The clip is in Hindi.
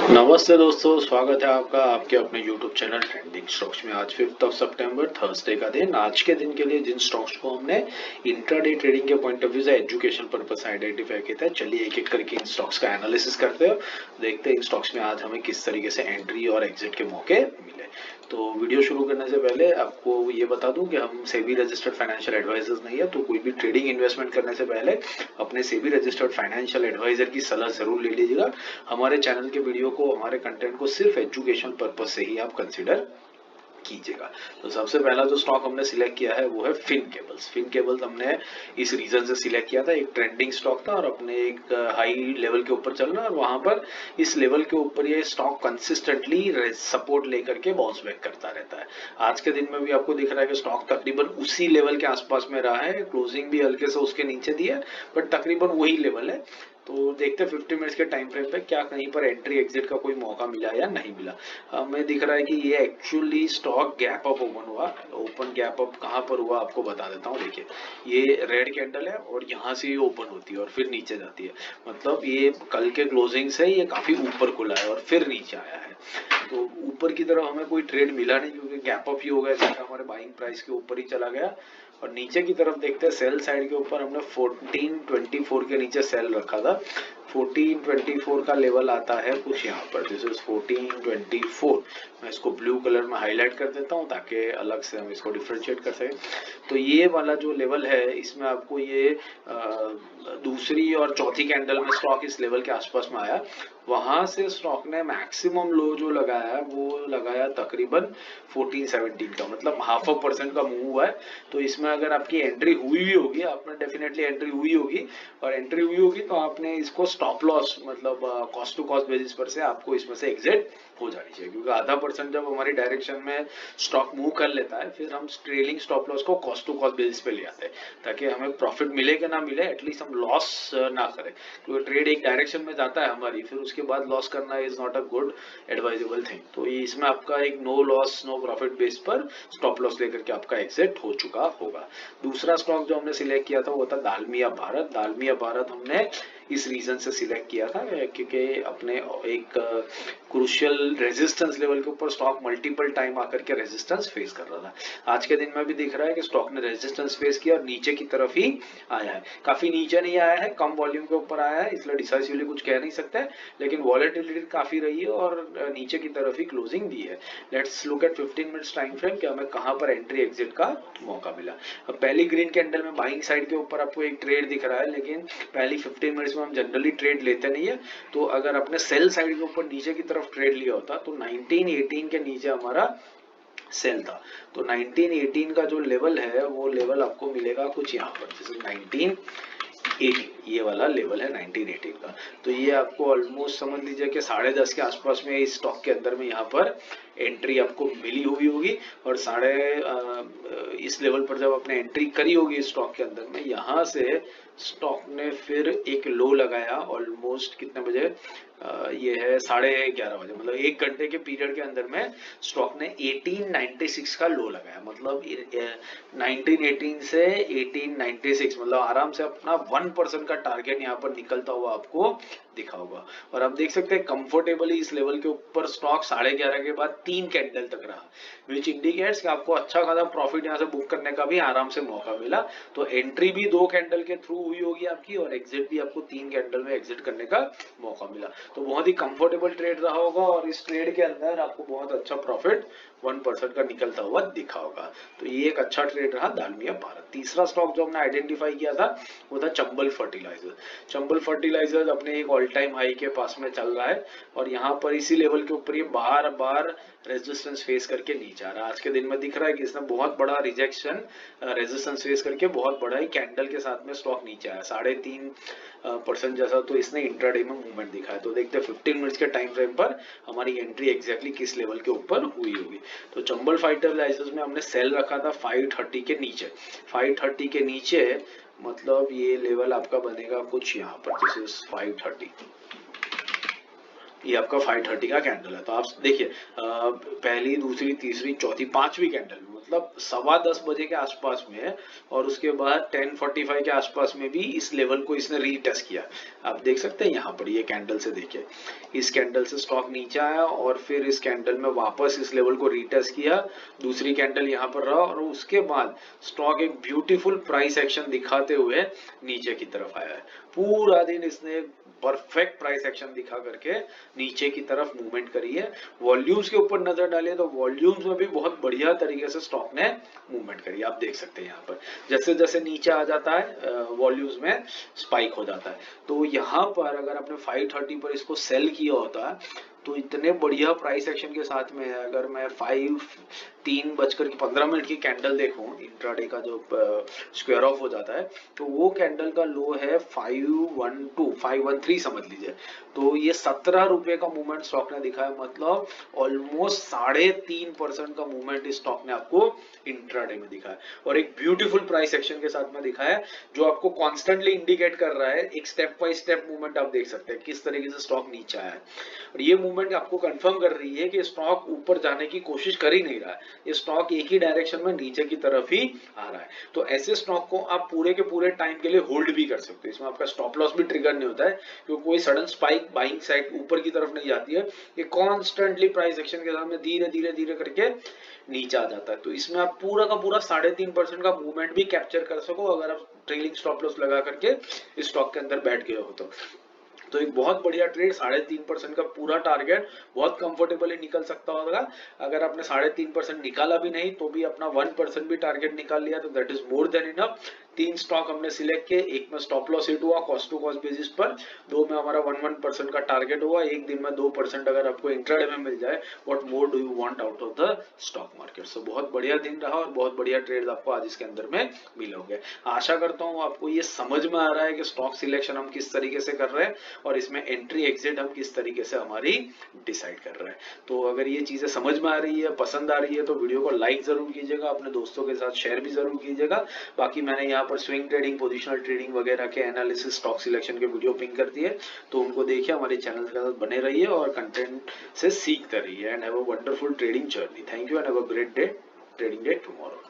नमस्ते दोस्तों, स्वागत है आपका आपके अपने YouTube चैनल ट्रेंडिंग स्टॉक्स में। आज 5 सितंबर थर्सडे का दिन। आज के दिन के लिए जिन स्टॉक्स को हमने इंट्राडे ट्रेडिंग के पॉइंट ऑफ व्यू से एजुकेशन पर्पस से आइडेंटिफाई किया था, चलिए एक एक करके इन स्टॉक्स का एनालिसिस करते हैं। देखते हैं इन स्टॉक्स में आज हमें किस तरीके से एंट्री और एग्जिट के मौके मिले। तो वीडियो शुरू करने से पहले आपको ये बता दूं कि हम सेबी रजिस्टर्ड फाइनेंशियल एडवाइजर्स नहीं है, तो कोई भी ट्रेडिंग इन्वेस्टमेंट करने से पहले अपने सेबी रजिस्टर्ड फाइनेंशियल एडवाइजर की सलाह जरूर ले लीजिएगा। हमारे चैनल के वीडियो को, हमारे कंटेंट को सिर्फ एजुकेशन पर्पस से ही आप कंसिडर कीजिएगा। तो सबसे पहला जो स्टॉक हमने सिलेक्ट किया है वो है फिन केबल्स। फिन केबल्स हमने इस रीजन से सिलेक्ट किया था, एक ट्रेंडिंग स्टॉक था और अपने एक हाई लेवल के ऊपर चल रहा है और वहां पर इस लेवल के ऊपर ये स्टॉक कंसिस्टेंटली सपोर्ट लेकर के बाउंस बैक करता रहता है। आज के दिन में भी आपको दिख रहा है कि स्टॉक तकरीबन उसी लेवल के आसपास में रहा है, क्लोजिंग भी हल्के से उसके नीचे दी है, बट तकरीबन वही लेवल है। तो देखते हैं 50 मिनट्स के टाइम फ्रेम पे क्या कहीं पर एंट्री एग्जिट का कोई मौका मिला या नहीं मिला। हमें दिख रहा है कि ये actually stock gap up open हुआ। ओपन गैप अप कहाँ पर हुआ आपको बता देता हूँ। देखिए, ये रेड कैंडल है और यहाँ से ये ओपन होती है और फिर नीचे जाती है। मतलब ये कल के क्लोजिंग से ये काफी ऊपर खुला है और फिर नीचे आया है। तो ऊपर की तरफ हमें कोई ट्रेड मिला नहीं क्योंकि गैप अप ही हो गया, जैसे हमारे बाइंग प्राइस के ऊपर ही चला गया। और नीचे की तरफ देखते हैं, सेल साइड के ऊपर हमने 1424 के नीचे सेल रखा था। 1424 का लेवल आता है कुछ यहाँ पर, दिस इज 1424। मैं इसको ब्लू कलर में हाईलाइट कर देता हूँ ताकि अलग से हम इसको डिफ्रेंशिएट कर सकें। तो ये वाला जो लेवल है, इसमें आपको ये दूसरी और चौथी कैंडल में स्टॉक इस लेवल के आसपास में आया। वहां से स्टॉक ने मैक्सिमम लो जो लगाया वो लगाया तकरीबन 1417 का, मतलब 0.5% का मूव हुआ है। तो इसमें अगर आपकी एंट्री हुई भी होगी, आपने डेफिनेटली एंट्री हुई होगी, और एंट्री हुई होगी तो आपने इसको स्टॉप लॉस मतलब कॉस्ट टू कॉस्ट बेसिस पर से आपको इसमें से एग्जिट हो जानी चाहिए, क्योंकि 0.5% जब हमारी डायरेक्शन में स्टॉक मूव कर लेता है फिर हम ट्रेलिंग स्टॉप लॉस को कॉस्ट टू कॉस्ट बेसिस पे ले आते हैं ताकि हमें प्रॉफिट मिले कि ना मिले, एटलीस्ट हम लॉस ना करें। क्योंकि ट्रेड एक डायरेक्शन में जाता है हमारी, फिर उसके बाद लॉस करना is not a good advisable thing. तो ये इसमें आपका एक no loss no profit base पर स्टॉप लॉस लेकर के आपका एग्जिट हो चुका होगा। दूसरा स्टॉक जो हमने सिलेक्ट किया था वो था दालमिया भारत। दालमिया भारत हमने इस रीजन से सिलेक्ट किया था क्योंकि अपने एक क्रूशियल रेजिस्टेंस लेवल के ऊपर स्टॉक मल्टीपल टाइम आकर के रेजिस्टेंस फेस कर रहा था। आज के दिन में भी दिख रहा है कि स्टॉक ने रेजिस्टेंस फेस किया और नीचे की तरफ ही आया है। काफी नीचे नहीं आया है, कम वॉल्यूम के ऊपर आया है, इसलिए डिसाइसिवली कुछ कह नहीं सकते, लेकिन वॉलेटिलिटी काफी रही है और नीचे की तरफ ही क्लोजिंग दी है। Let's look at 15 minutes time frame कि हमें कहां पर एंट्री एग्जिट का मौका मिला। अब पहली ग्रीन कैंडल में बाइंग साइड के ऊपर आपको एक ट्रेड दिख रहा है, लेकिन पहली 15 मिनट्स में हम जनरली ट्रेड लेते नहीं है। तो अगर अपने सेल साइड के ऊपर नीचे की तरफ ट्रेड लिया होता तो 1918 के नीचे हमारा सेल था। तो 1918 का जो लेवल है वो लेवल आपको मिलेगा कुछ यहाँ पर, जैसे 1918 ये वाला लेवल है 1918 का। तो ये आपको ऑलमोस्ट समझ लीजिए कि 10:30 के आसपास में इस स्टॉक के अंदर में यहाँ पर एंट्री आपको मिली हुई होगी। और इस लेवल पर जब आपने एंट्री करी होगी स्टॉक के अंदर में, यहाँ से स्टॉक ने फिर एक लो लगाया ऑलमोस्ट कितने बजे, ये है 11:30 बजे, मतलब 1 घंटे के पीरियड के अंदर में स्टॉक ने 1896 का लो लगाया। मतलब 1918 से 1896, मतलब आराम से अपना 1% का टारगेट यहाँ पर निकलता हुआ आपको दिखा होगा। और आप देख सकते हैं कंफर्टेबली इस लेवल के ऊपर स्टॉक 11:30 के बाद 3 कैंडल तक रहा, विच इंडिकेट्स कि आपको अच्छा खासा प्रॉफिट यहाँ से बुक करने का भी आराम से मौका मिला। तो एंट्री भी 2 कैंडल के थ्रू हुई होगी आपकी और एग्जिट भी आपको 3 कैंडल में एग्जिट करने का मौका मिला। तो बहुत ही कंफर्टेबल ट्रेड रहा होगा और इस ट्रेड के अंदर आपको बहुत अच्छा प्रॉफिट 1% का निकलता हुआ दिखा होगा। तो ये एक अच्छा ट्रेड रहा दालमिया भारत। तीसरा स्टॉक जो हमने आइडेंटिफाई किया था वो था चंबल फर्टिलाइजर। चंबल फर्टिलाइजर अपने एक ऑल टाइम हाई के पास में चल रहा है और यहाँ पर इसी लेवल के ऊपर ये बार बार रेजिस्टेंस फेस करके नीचे आ रहा है। आज के दिन में दिख रहा है कि इसने बहुत बड़ा रिजेक्शन रेजिस्टेंस फेस करके बहुत बड़ा ही कैंडल के साथ में स्टॉक नीचे आया 3.5% जैसा। तो इसने इंट्राडे में मूवमेंट दिखा है। तो देखते हैं 15 मिनट्स के टाइम फ्रेम पर हमारी एंट्री एग्जैक्टली किस लेवल के ऊपर हुई होगी। तो चंबल फर्टिलाइजर्स में हमने सेल रखा था 530 के नीचे। 530 के नीचे मतलब ये लेवल आपका बनेगा कुछ यहाँ पर, दिस इज 530। ये आपका 530 का कैंडल है। तो आप देखिए पहली दूसरी तीसरी चौथी पांचवी कैंडल, मतलब 10:15 बजे के आसपास में, और उसके बाद 10:45 के आसपास में भी इस लेवल को इसने रीटेस्ट किया। आप देख सकते हैं यहाँ पर ये कैंडल से, देखिए इस कैंडल से स्टॉक नीचे आया और फिर इस कैंडल में वापस इस लेवल को रीटेस्ट किया, दूसरी कैंडल यहाँ पर रहा और उसके बाद स्टॉक एक ब्यूटीफुल प्राइस एक्शन दिखाते हुए नीचे की तरफ आया है। पूरा दिन इसने परफेक्ट प्राइस एक्शन दिखा करके नीचे की तरफ मूवमेंट करी है। वॉल्यूम्स के ऊपर नजर डालें तो वॉल्यूम्स में भी बहुत बढ़िया तरीके से स्टॉक ने मूवमेंट करी, आप देख सकते हैं यहाँ पर जैसे जैसे नीचे आ जाता है वॉल्यूम्स में स्पाइक हो जाता है। तो यहाँ पर अगर आपने 530 पर इसको सेल किया होता है तो इतने बढ़िया प्राइस एक्शन के साथ में अगर मैं 3:15 की कैंडल देखूं, इंट्राडे का जो स्क्वायर ऑफ हो जाता है, तो वो कैंडल का लो है 513 समझ लीजिए। तो ये 17 रुपए का मूवमेंट स्टॉक ने दिखाया, मतलब ऑलमोस्ट 3.5% का मूवमेंट इस स्टॉक ने आपको इंट्राडे में दिखाया और एक ब्यूटीफुल प्राइस एक्शन के साथ में दिखाया, जो आपको कॉन्स्टेंटली इंडिकेट कर रहा है एक स्टेप बाय स्टेप मूवमेंट। आप देख सकते हैं किस तरीके से स्टॉक नीचे आया है और ये मूवमेंट आपको कंफर्म कर रही है कि स्टॉक ऊपर जाने की कोशिश कर ही नहीं रहा है, ये स्टॉक एक ही डायरेक्शन में नीचे की तरफ ही आ रहा है। तो ऐसे स्टॉक को आप पूरे के पूरे टाइम के लिए होल्ड भी कर सकते हैं, इसमें आपका स्टॉप लॉस भी ट्रिगर नहीं होता है क्योंकि कोई सडन स्पाइक बाइंग साइड ऊपर की तरफ नहीं जाती है, ये कॉन्स्टेंटली प्राइस एक्शन के साथ में धीरे धीरे धीरे करके नीचे आ जाता है। तो इसमें आप पूरा का पूरा 3.5% का मूवमेंट भी कैप्चर कर सको अगर आप ट्रेलिंग स्टॉप लॉस लगा करके इस स्टॉक के अंदर बैठ गए हो तो एक बहुत बढ़िया ट्रेड, 3.5% का पूरा टारगेट बहुत कंफर्टेबली निकल सकता होगा। अगर आपने 3.5% निकाला भी नहीं तो भी अपना 1% भी टारगेट निकाल लिया तो that is more than enough. 3 stock हमने सिलेक्ट किए, एक में स्टॉप लॉस हिट हुआ कॉस्ट टू कॉस्ट बेसिस पर, 2 में हमारा 1% का टारगेट हुआ, एक दिन में 2% अगर आपको इंट्राडे में मिल जाए, what more do you want out of the stock market. So बहुत बढ़िया दिन रहा और बहुत बढ़िया ट्रेड आपको आज इसके अंदर में मिलोगे। आशा करता हूँ आपको ये समझ में आ रहा है कि स्टॉक सिलेक्शन हम किस तरीके से कर रहे हैं और इसमें एंट्री एग्जिट हम किस तरीके से हमारी डिसाइड कर रहे हैं। तो अगर ये चीजें समझ में आ रही है, पसंद आ रही है, तो वीडियो को लाइक जरूर कीजिएगा, अपने दोस्तों के साथ शेयर भी जरूर कीजिएगा। बाकी मैंने यहाँ पर स्विंग ट्रेडिंग, पोजिशनल ट्रेडिंग वगैरह के एनालिसिस, स्टॉक सिलेक्शन के वीडियो पिंक कर दिए, तो उनको देखिए, हमारे चैनल के साथ बने रहिए और कंटेंट से सीखते रहिए। And have a wonderful trading journey. Thank you and have a great day, trading day tomorrow.